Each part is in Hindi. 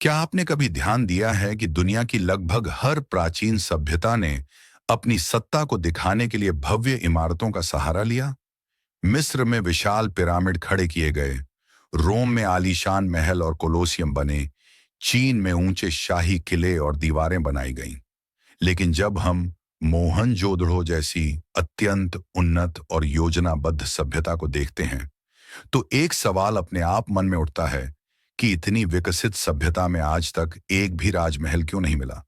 क्या आपने कभी ध्यान दिया है कि दुनिया की लगभग हर प्राचीन सभ्यता ने अपनी सत्ता को दिखाने के लिए भव्य इमारतों का सहारा लिया? मिस्र में विशाल पिरामिड खड़े किए गए, रोम में आलीशान महल और कोलोसियम बने, चीन में ऊंचे शाही किले और दीवारें बनाई गईं। लेकिन जब हम मोहनजोदड़ो जैसी अत्यंत उन्नत और योजनाबद्ध सभ्यता को देखते हैं, तो एक सवाल अपने आप मन में उठता है कि इतनी विकसित सभ्यता में आज तक एक भी राजमहल क्यों नहीं मिला?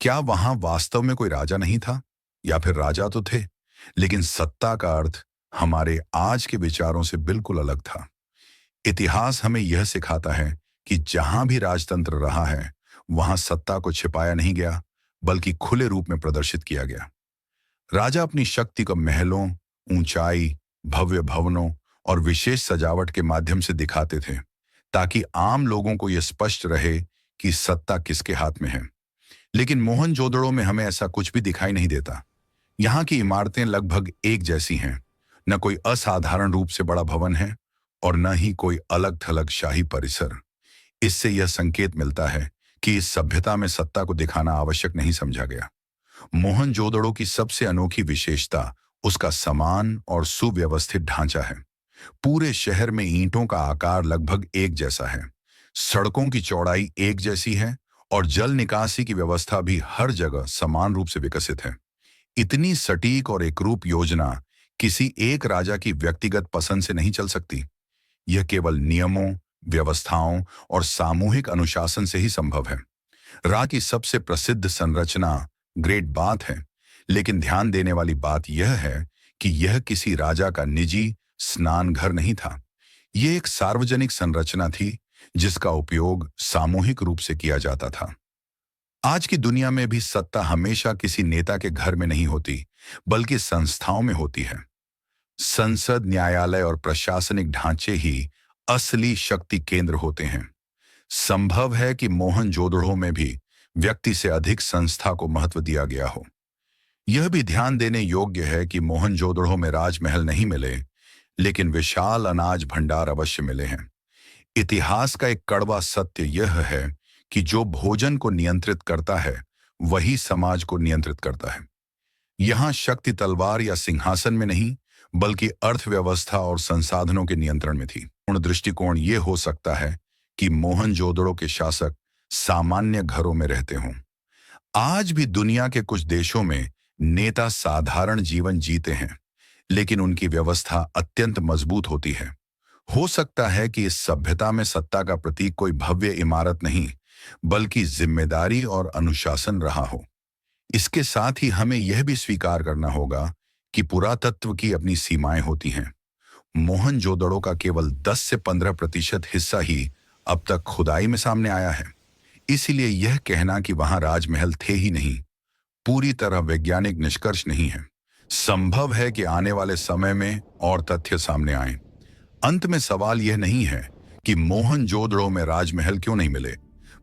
क्या वहां वास्तव में कोई राजा नहीं था? या फिर राजा तो थे, लेकिन सत्ता का अर्थ हमारे आज के विचारों से बिल्कुल अलग था। इतिहास हमें यह सिखाता है कि जहां भी राजतंत्र रहा है, वहां सत्ता को छिपाया नहीं गया, बल्कि खुले रूप में प्रदर्शित किया गया। राजा अपनी शक्ति को महलों, ऊंचाई, भव्य भवनों और विशेष सजावट के माध्यम से दिखाते थे, ताकि आम लोगों को यह स्पष्ट रहे कि सत्ता किसके हाथ में है। लेकिन मोहनजोदड़ो में हमें ऐसा कुछ भी दिखाई नहीं देता। यहाँ की इमारतें लगभग एक जैसी हैं। न कोई असाधारण रूप से बड़ा भवन है और न ही कोई अलग थलग शाही परिसर। इससे यह संकेत मिलता है कि इस सभ्यता में सत्ता को दिखाना आवश्यक नहीं समझा गया। मोहनजोदड़ो की सबसे अनोखी विशेषता उसका समान और सुव्यवस्थित ढांचा है। पूरे शहर में ईंटों का आकार लगभग एक जैसा है, सड़कों की चौड़ाई एक जैसी है और जल निकासी की व्यवस्था भी हर जगह समान रूप से विकसित है। इतनी सटीक और एकरूप योजना किसी एक राजा की व्यक्तिगत पसंद से नहीं चल सकती। यह केवल नियमों, व्यवस्थाओं और सामूहिक अनुशासन से ही संभव है। राज्य की सबसे प्रसिद्ध संरचना ग्रेट बाथ है, लेकिन ध्यान देने वाली बात यह है कि यह किसी राजा का निजी स्नान घर नहीं था। यह एक सार्वजनिक संरचना थी जिसका उपयोग सामूहिक रूप से किया जाता था। आज की दुनिया में भी सत्ता हमेशा किसी नेता के घर में नहीं होती, बल्कि संस्थाओं में होती है। संसद, न्यायालय और प्रशासनिक ढांचे ही असली शक्ति केंद्र होते हैं। संभव है कि मोहनजोदड़ो में भी व्यक्ति से अधिक संस्था को महत्व दिया गया हो। यह भी ध्यान देने योग्य है कि मोहनजोदड़ो में राजमहल नहीं मिले, लेकिन विशाल अनाज भंडार अवश्य मिले हैं। इतिहास का एक कड़वा सत्य यह है कि जो भोजन को नियंत्रित करता है, वही समाज को नियंत्रित करता है। यहाँ शक्ति तलवार या सिंहासन में नहीं, बल्कि अर्थव्यवस्था और संसाधनों के नियंत्रण में थी। पूर्ण दृष्टिकोण यह हो सकता है कि मोहनजोदड़ो के शासक सामान्य घरों में रहते हों। आज भी दुनिया के कुछ देशों में नेता साधारण जीवन जीते हैं, लेकिन उनकी व्यवस्था अत्यंत मजबूत होती है। हो सकता है कि इस सभ्यता में सत्ता का प्रतीक कोई भव्य इमारत नहीं, बल्कि जिम्मेदारी और अनुशासन रहा हो। इसके साथ ही हमें यह भी स्वीकार करना होगा कि पुरातत्व की अपनी सीमाएं होती हैं। मोहनजोदड़ो का केवल 10 से 15% हिस्सा ही अब तक खुदाई में सामने आया है। इसीलिए यह कहना कि वहां राजमहल थे ही नहीं, पूरी तरह वैज्ञानिक निष्कर्ष नहीं है। संभव है कि आने वाले समय में और तथ्य सामने आए। अंत में सवाल यह नहीं है कि मोहनजोदड़ो में राजमहल क्यों नहीं मिले,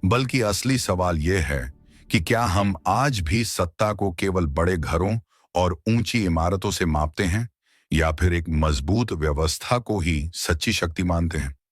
बल्कि असली सवाल यह है कि क्या हम आज भी सत्ता को केवल बड़े घरों और ऊंची इमारतों से मापते हैं, या फिर एक मजबूत व्यवस्था को ही सच्ची शक्ति मानते हैं।